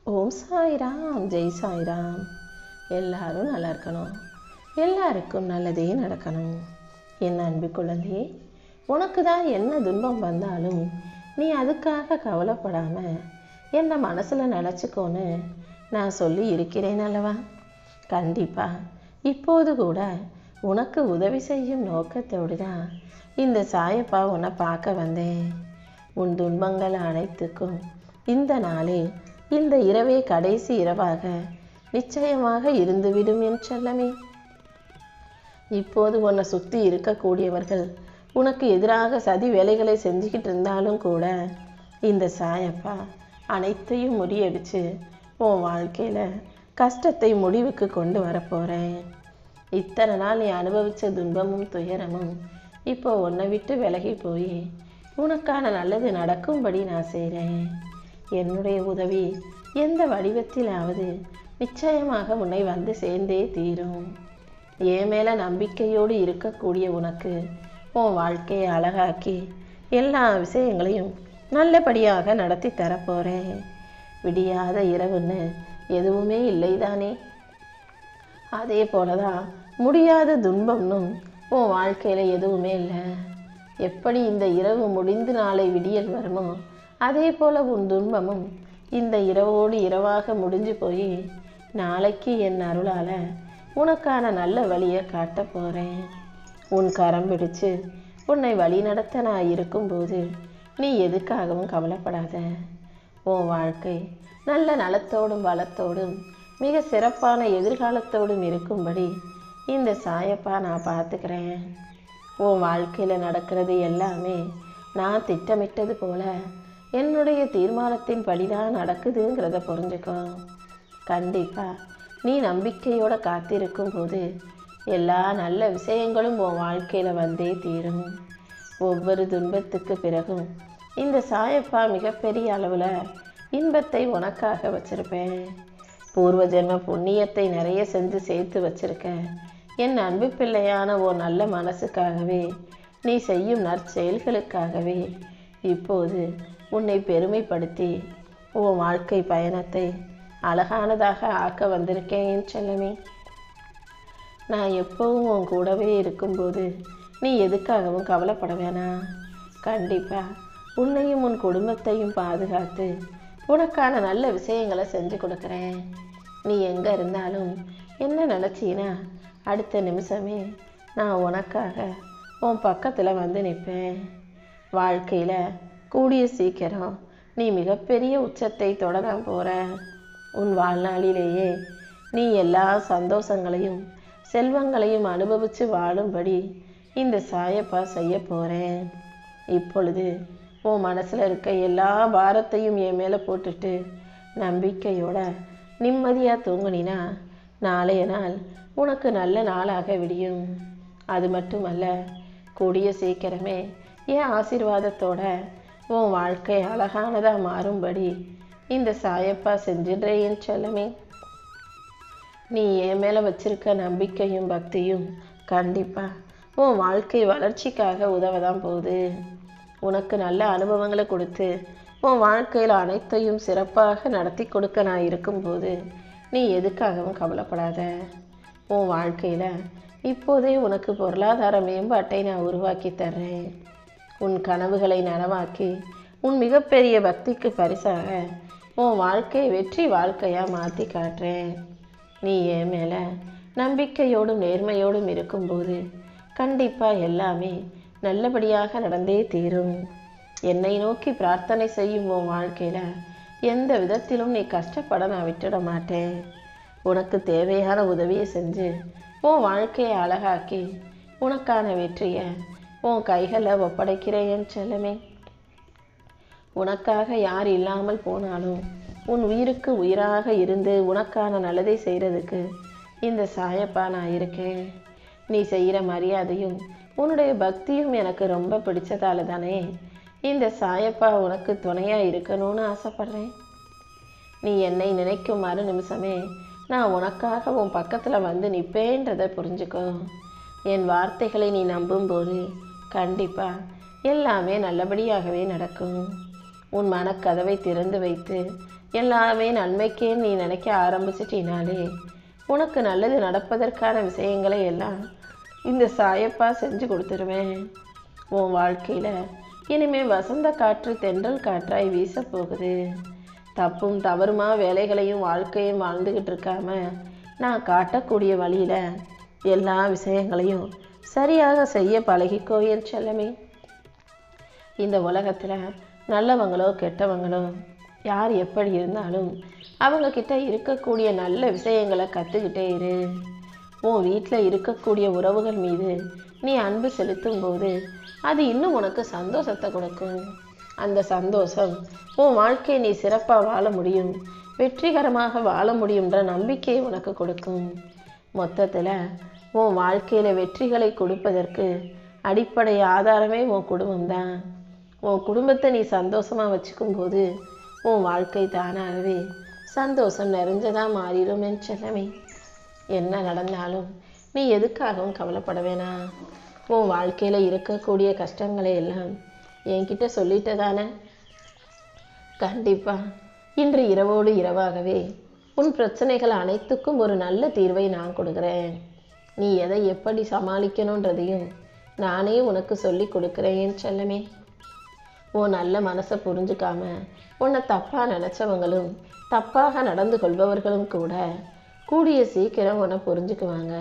ஓம் சாய்ராம், ஜெய் சாய்ராம். எல்லாரும் நல்லா இருக்கணும், எல்லாருக்கும் நல்லதே நடக்கணும். என் அன்பு குழந்தையே, உனக்கு தான் என்ன துன்பம் வந்தாலும் நீ அதுக்காக கவலைப்படாமல் என்னை மனசில் நினச்சிக்கோன்னு நான் சொல்லி இருக்கிறேன் அல்லவா? கண்டிப்பாக இப்போது கூட உனக்கு உதவி செய்யும் நோக்கத்தோடு தான் இந்த சாயப்பா உன்னை பார்க்க வந்தேன். உன் துன்பங்கள் அனைத்துக்கும் இந்த நாளே, இந்த இரவே கடைசி இரவாக நிச்சயமாக இருந்துவிடும் என் செல்லமே. இப்போது உன்னை சுற்றி இருக்கக்கூடியவர்கள் உனக்கு எதிராக சதி வேலைகளை செஞ்சுக்கிட்டு இருந்தாலும் கூட இந்த சாயப்பா அனைத்தையும் முறியடிச்சு உன் வாழ்க்கையில் கஷ்டத்தை முடிவுக்கு கொண்டு வரப்போகிறேன். இத்தனை நாள் நீ அனுபவித்த துன்பமும் துயரமும் இப்போ உன்னை விட்டு விலகி போய் உனக்கான நல்லது நடக்கும்படி நான் செய்கிறேன். என்னுடைய உதவி எந்த வடிவத்திலாவது நிச்சயமாக உன்னை வந்து சேர்ந்தே தீரும். என் மேலே நம்பிக்கையோடு இருக்கக்கூடிய உனக்கு உன் வாழ்க்கையை அழகாக்கி எல்லா விஷயங்களையும் நல்லபடியாக நடத்தி தரப்போகிறேன். விடியாத இரவுன்னு எதுவுமே இல்லைதானே? அதே போலதான் முடியாத துன்பம்னும் உன் வாழ்க்கையில் எதுவுமே இல்லை. எப்படி இந்த இரவு முடிந்து நாளை விடியல் வருமோ அதே போல் உன் துன்பமும் இந்த இரவோடு இரவாக முடிஞ்சு போய் நாளைக்கு என் அருளால் உனக்கான நல்ல வழியை காட்ட போகிறேன். உன் கரம் பிடிச்சு உன்னை வழி நடத்த நான் இருக்கும்போது நீ எதுக்காகவும் கவலைப்படாத. உன் வாழ்க்கை நல்ல நலத்தோடும் வளத்தோடும் மிக சிறப்பான எதிர்காலத்தோடும் இருக்கும்படி இந்த சாயப்பா நான் பார்த்துக்கிறேன். உன் வாழ்க்கையில் நடக்கிறது எல்லாமே நான் திட்டமிட்டது போல என்னுடைய தீர்மானத்தின் படிதான் நடக்குதுங்கிறத புரிஞ்சுக்கோ. கண்டிப்பாக நீ நம்பிக்கையோடு காத்திருக்கும் போது எல்லா நல்ல விஷயங்களும் உன் வாழ்க்கையில் வந்தே தீரும். ஒவ்வொரு துன்பத்துக்கு பிறகும் இந்த சாயப்பா மிகப்பெரிய அளவில் இன்பத்தை உனக்காக வச்சிருப்பேன். பூர்வ ஜென்ம புண்ணியத்தை நிறைய செஞ்சு சேர்த்து வச்சிருக்க என் அன்பு பிள்ளையான ஓ நல்ல மனசுக்காகவே, நீ செய்யும் நற்செயல்களுக்காகவே இப்போது உன்னை பெருமைப்படுத்தி உன் வாழ்க்கை பயணத்தை அழகானதாக ஆக்க வந்திருக்கேன் என் செல்லமே. நான் எப்பவும் உன் கூடவே இருக்கும்போது நீ எதுக்காகவும் கவலைப்பட வேணாம். கண்டிப்பாக உன்னையும் உன் குடும்பத்தையும் பாதுகாத்து உனக்கான நல்ல விஷயங்களை செஞ்சு கொடுக்குறேன். நீ எங்கே இருந்தாலும் என்ன நினச்சினா அடுத்த நிமிஷமே நான் உனக்காக உன் பக்கத்தில் வந்து நிற்பேன். வாழ்க்கையில் கூடிய சீக்கிரம் நீ மிகப்பெரிய உச்சத்தை தொடர போகிற. உன் வாழ்நாளிலேயே நீ எல்லா சந்தோஷங்களையும் செல்வங்களையும் அனுபவித்து வாழும்படி இந்த சாயப்பா செய்ய போகிறேன். இப்பொழுது உன் மனசில் இருக்க எல்லா பாரத்தையும் என் மேலே போட்டுட்டு நம்பிக்கையோட நிம்மதியாக தூங்குனினா நாளைய நாள் உனக்கு நல்ல நாளாக விடியும். அது மட்டுமல்ல, கூடிய சீக்கிரமே என் ஆசீர்வாதத்தோட உன் வாழ்க்கை அழகானதாக மாறும்படி இந்த சாயப்பா செஞ்சிடுறேன் என் செல்லமே. நீ என் மேலே வச்சிருக்க நம்பிக்கையும் பக்தியும் கண்டிப்பாக உன் வாழ்க்கை வளர்ச்சிக்காக உதவதான் போகுது. உனக்கு நல்ல அனுபவங்களை கொடுத்து உன் வாழ்க்கையில் அனைத்தையும் சிறப்பாக நடத்தி கொடுக்க நான் இருக்கும்போது நீ எதுக்காகவும் கவலைப்படாத. உன் வாழ்க்கையில் இப்போதே உனக்கு பொருளாதார மேம்பாட்டை நான் உருவாக்கி தர்றேன். உன் கனவுகளை நனவாக்கி உன் மிகப்பெரிய பக்திக்கு பரிசாக உன் வாழ்க்கையை வெற்றி வாழ்க்கையாக மாற்றி காட்டுறேன். நீ என் மேலே நம்பிக்கையோடும் நேர்மையோடும் இருக்கும்போது கண்டிப்பாக எல்லாமே நல்லபடியாக நடந்தே தீரும். என்னை நோக்கி பிரார்த்தனை செய்யும் உன் வாழ்க்கையில் எந்த விதத்திலும் நீ கஷ்டப்பட நான் விட்டுட மாட்டேன். உனக்கு தேவையான உதவியை செஞ்சு உன் வாழ்க்கையை அழகாக்கி உனக்கான வெற்றியை உன் கைகளில் ஒப்படைக்கிறேன் என் செல்லமே. உனக்காக யார் இல்லாமல் போனாலும் உன் உயிருக்கு உயிராக இருந்து உனக்கான நல்லதை செய்கிறதுக்கு இந்த சாயப்பா நான் இருக்கேன். நீ செய்கிற மரியாதையும் உன்னுடைய பக்தியும் எனக்கு ரொம்ப பிடிச்சதால தானே இந்த சாயப்பா உனக்கு துணையாக இருக்கணும்னு ஆசைப்பட்றேன். நீ என்னை நினைக்கும் மறு நிமிஷமே நான் உனக்காக உன் பக்கத்தில் வந்து நிற்பேன்றதை புரிஞ்சுக்கோ. என் வார்த்தைகளை நீ நம்பும்போது கண்டிப்பாக எல்லாமே நல்லபடியாகவே நடக்கும். உன் மனக்கதவை திறந்து வைத்து எல்லாமே நன்மைக்கே நீ நினைக்க ஆரம்பிச்சிட்டினாலே உனக்கு நல்லது நடப்பதற்கான விஷயங்களை எல்லாம் இந்த சாயப்பா செஞ்சு கொடுத்துருவேன். உன் வாழ்க்கையில் இனிமே வசந்த காற்று தென்றல் காற்றாய் வீச போகுது. தப்பும் தவறுமா வேலைகளையும் வாழ்க்கையும் வாழ்ந்துக்கிட்டு இருக்காம நான் காட்டக்கூடிய வழியில் எல்லா விஷயங்களையும் சரியாக செய்ய பழகிக்கோ என் செல்லமே. இந்த உலகத்தில் நல்லவங்களோ கெட்டவங்களோ யார் எப்படி இருந்தாலும் அவங்கக்கிட்ட இருக்கக்கூடிய நல்ல விஷயங்களை கற்றுக்கிட்டே இரு. உன் வீட்டில் இருக்கக்கூடிய உறவுகள் மீது நீ அன்பு செலுத்தும் போது அது இன்னும் உனக்கு சந்தோஷத்தை கொடுக்கும். அந்த சந்தோஷம் உன் வாழ்க்கையை நீ சிறப்பாக வாழ முடியும், வெற்றிகரமாக வாழ முடியுன்ற நம்பிக்கையை உனக்கு கொடுக்கும். மொத்தத்தில் உன் வாழ்க்கையில் வெற்றிகளை கொடுப்பதற்கு அடிப்படை ஆதாரமே உன் குடும்பம்தான். உன் குடும்பத்தை நீ சந்தோஷமாக வச்சுக்கும் போது உன் வாழ்க்கை தானாகவே சந்தோஷம் நிறைஞ்சதாக மாறிடும் என் செல்லமே. என்ன நடந்தாலும் நீ எதுக்காகவும் கவலைப்பட வேணாம். உன் வாழ்க்கையில் இருக்கக்கூடிய கஷ்டங்களை எல்லாம் என்கிட்ட சொல்லிட்டு தானே. கண்டிப்பாக இன்று இரவோடு இரவாகவே உன் பிரச்சனைகள் அனைத்துக்கும் ஒரு நல்ல தீர்வை நான் கொடுக்குறேன். நீ எதை எப்படி சமாளிக்கணுன்றதையும் நானே உனக்கு சொல்லி கொடுக்குறேன் என் செல்லமே. உன் நல்ல மனசை புரிஞ்சுக்காம உன்னை தப்பாக நினச்சவங்களும் தப்பாக நடந்து கொள்பவர்களும் கூட கூடிய சீக்கிரம் உன்னை புரிஞ்சுக்குவாங்க.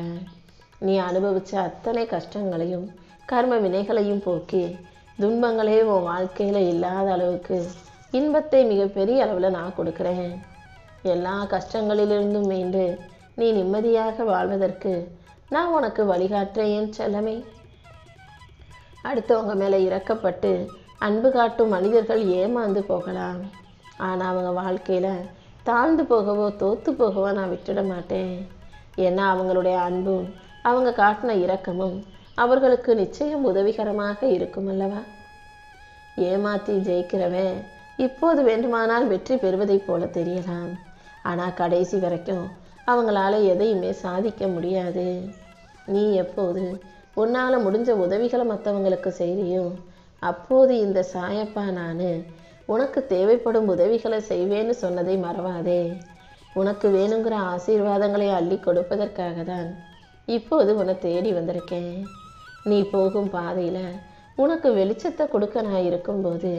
நீ அனுபவித்த அத்தனை கஷ்டங்களையும் கர்ம வினைகளையும் போக்கி துன்பங்களே உன் வாழ்க்கையில் இல்லாத அளவுக்கு இன்பத்தை மிகப்பெரிய அளவில் நான் கொடுக்குறேன். எல்லா கஷ்டங்களிலிருந்தும் மீண்டு நீ நிம்மதியாக வாழ்வதற்கு நான் உனக்கு வழிகாட்டுறேன் செல்லமே. அடுத்தவங்க மேலே இறக்கப்பட்டு அன்பு காட்டும் மனிதர்கள் ஏமாந்து போகலாம். ஆனால் அவங்க வாழ்க்கையில் தாழ்ந்து போகவோ தோற்று போகவோ நான் விட்டுட மாட்டேன். ஏன்னா அவங்களுடைய அன்பும் அவங்க காட்டின இரக்கமும் அவர்களுக்கு நிச்சயம் உதவிகரமாக இருக்கும் அல்லவா. ஏமாற்றி ஜெயிக்கிறவன் இப்போது வேண்டுமானால் வெற்றி பெறுவதைப் போல தெரியலாம். ஆனால் கடைசி வரைக்கும் அவங்களால எதையுமே சாதிக்க முடியாது. நீ எப்போது உன்னால் முடிஞ்ச உதவிகளை மற்றவங்களுக்கு செய்கிறியோ அப்போது இந்த சாயப்பா நான் உனக்கு தேவைப்படும் உதவிகளை செய்வேன்னு சொன்னதை மறவாதே. உனக்கு வேணுங்கிற ஆசீர்வாதங்களை அள்ளி கொடுப்பதற்காக தான் இப்போது உன்னை தேடி வந்திருக்கேன். நீ போகும் பாதையில் உனக்கு வெளிச்சத்தை கொடுக்க நான் இருக்கும்போது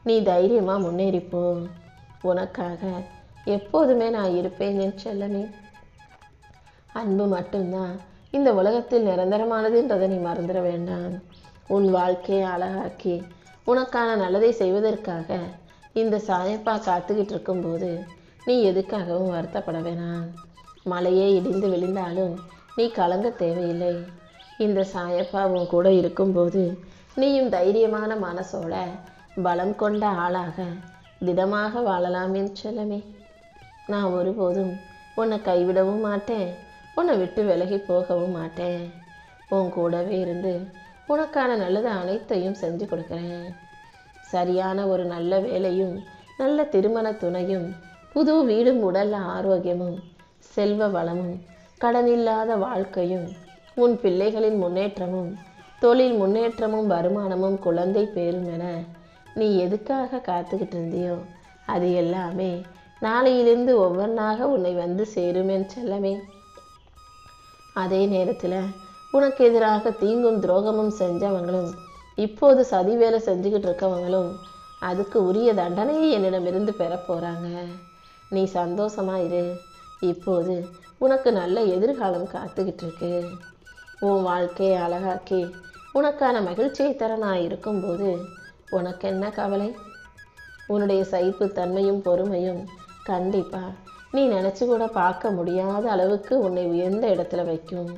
நீ தைரியமாக முன்னேறிப்போ. உனக்காக எப்போதுமே நான் இருப்பேன் என் செல்லமே. அன்பு மட்டும்தான் இந்த உலகத்தில் நிரந்தரமானதுன்றதை நீ மறந்துட வேண்டாம். உன் வாழ்க்கையை அழகாக்கி உனக்கான நல்லதை செய்வதற்காக இந்த சாயப்பா காத்துக்கிட்டு இருக்கும்போது நீ எதுக்காகவும் வருத்தப்பட வேணாம். மழையே இடிந்து விழுந்தாலும் நீ கலங்க தேவையில்லை. இந்த சாயப்பா உன் கூட இருக்கும்போது நீயும் தைரியமான மனசோட பலம் கொண்ட ஆளாக திடமாக வாழலாம் என் செல்லமே. நான் ஒருபோதும் உன்னை கைவிடவும் மாட்டேன், உன்னை விட்டு விலகி போகவும் மாட்டேன். உன் கூடவே இருந்து உனக்கான நல்லது அனைத்தையும் செஞ்சு கொடுக்குறேன். சரியான ஒரு நல்ல வேலையும் நல்ல திருமண துணையும் புது வீடும் உடல் ஆரோக்கியமும் செல்வ வளமும் கடனில்லாத வாழ்க்கையும் உன் பிள்ளைகளின் முன்னேற்றமும் தொழில் முன்னேற்றமும் வருமானமும் குழந்தை பேரும் என நீ எதுக்காக காத்துக்கிட்டு இருந்தியோ அது எல்லாமே நாளையிலிருந்து ஒவ்வொன்றாக உன்னை வந்து சேரும் என் செல்லமே. அதே நேரத்தில் உனக்கு எதிராக தீங்கும் துரோகமும் செஞ்சவங்களும் இப்போது சதி வேலை செஞ்சுக்கிட்டு இருக்கவங்களும் அதுக்கு உரிய தண்டனையை என்னிடமிருந்து பெற போகிறாங்க. நீ சந்தோஷமாக இரு. இப்போது உனக்கு நல்ல எதிர்காலம் காத்துக்கிட்டு இருக்கு. உன் வாழ்க்கையை அழகாக்கி உனக்கான மகிழ்ச்சியை தர நான் இருக்கும்போது உனக்கு என்ன கவலை? உன்னுடைய சகிப்புத்தன்மையும் பொறுமையும் கண்டிப்பாக நீ நினச்சி கூட பார்க்க முடியாத அளவுக்கு உன்னை உயர்ந்த இடத்துல வைக்கும்.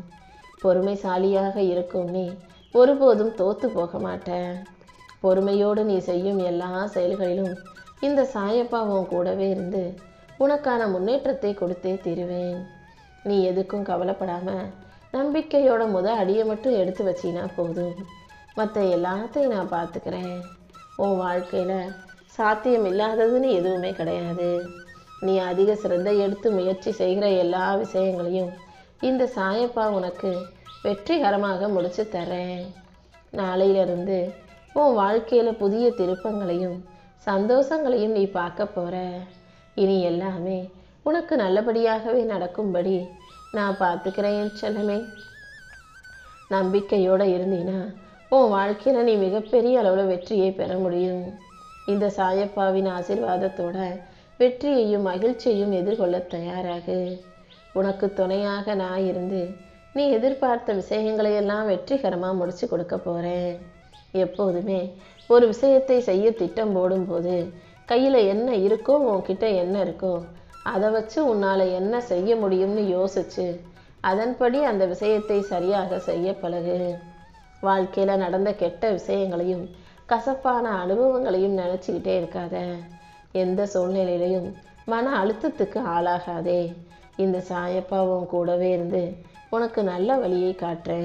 பொறுமைசாலியாக இருக்கும் நீ ஒருபோதும் தோற்று போக மாட்டேன். பொறுமையோடு நீ செய்யும் எல்லா செயல்களிலும் இந்த சாயப்பா உன் கூடவே இருந்து உனக்கான முன்னேற்றத்தை கொடுத்தே தருவேன். நீ எதுக்கும் கவலைப்படாமல் நம்பிக்கையோட அடியை மட்டும் எடுத்து வச்சினா போதும். மற்ற எல்லாத்தையும் நான் பார்த்துக்கிறேன். உன் வாழ்க்கையில் சாத்தியம் இல்லாததுன்னு எதுவுமே கிடையாது. நீ அதிக சிரத்தை எடுத்து முயற்சி செய்கிற எல்லா விஷயங்களையும் இந்த சாயப்பா உனக்கு வெற்றிகரமாக முடிச்சு தரேன். நாளையிலிருந்து உன் வாழ்க்கையில் புதிய திருப்பங்களையும் சந்தோஷங்களையும் நீ பார்க்க போகிற. இனி எல்லாமே உனக்கு நல்லபடியாகவே நடக்கும்படி நான் பார்த்துக்கிறேன் செல்லமே. நம்பிக்கையோடு இருந்தீன்னா உன் வாழ்க்கையில் நீ மிகப்பெரிய அளவில் வெற்றியை பெற முடியும். இந்த சாயப்பாவின் ஆசீர்வாதத்தோட வெற்றியையும் மகிழ்ச்சியையும் எதிர்கொள்ள தயாராகு. உனக்கு துணையாக நான் இருந்து நீ எதிர்பார்த்த விஷயங்களையெல்லாம் வெற்றிகரமாக முடிச்சு கொடுக்க போகிறேன். எப்போதுமே ஒரு விஷயத்தை செய்ய திட்டம் போடும்போது கையில் என்ன இருக்கோ உன்கிட்ட என்ன இருக்கோ அதை வச்சு உன்னால் என்ன செய்ய முடியும்னு யோசிச்சு அதன்படி அந்த விஷயத்தை சரியாக செய்ய பழகு. வாழ்க்கையில் நடந்த கெட்ட விஷயங்களையும் கசப்பான அனுபவங்களையும் நினச்சிக்கிட்டே இருக்காத. எந்த சூழ்நிலையிலையும் மன அழுத்தத்துக்கு ஆளாகாதே. இந்த சாயப்பாவும் கூடவே இருந்து உனக்கு நல்ல வழியை காட்டுறேன்.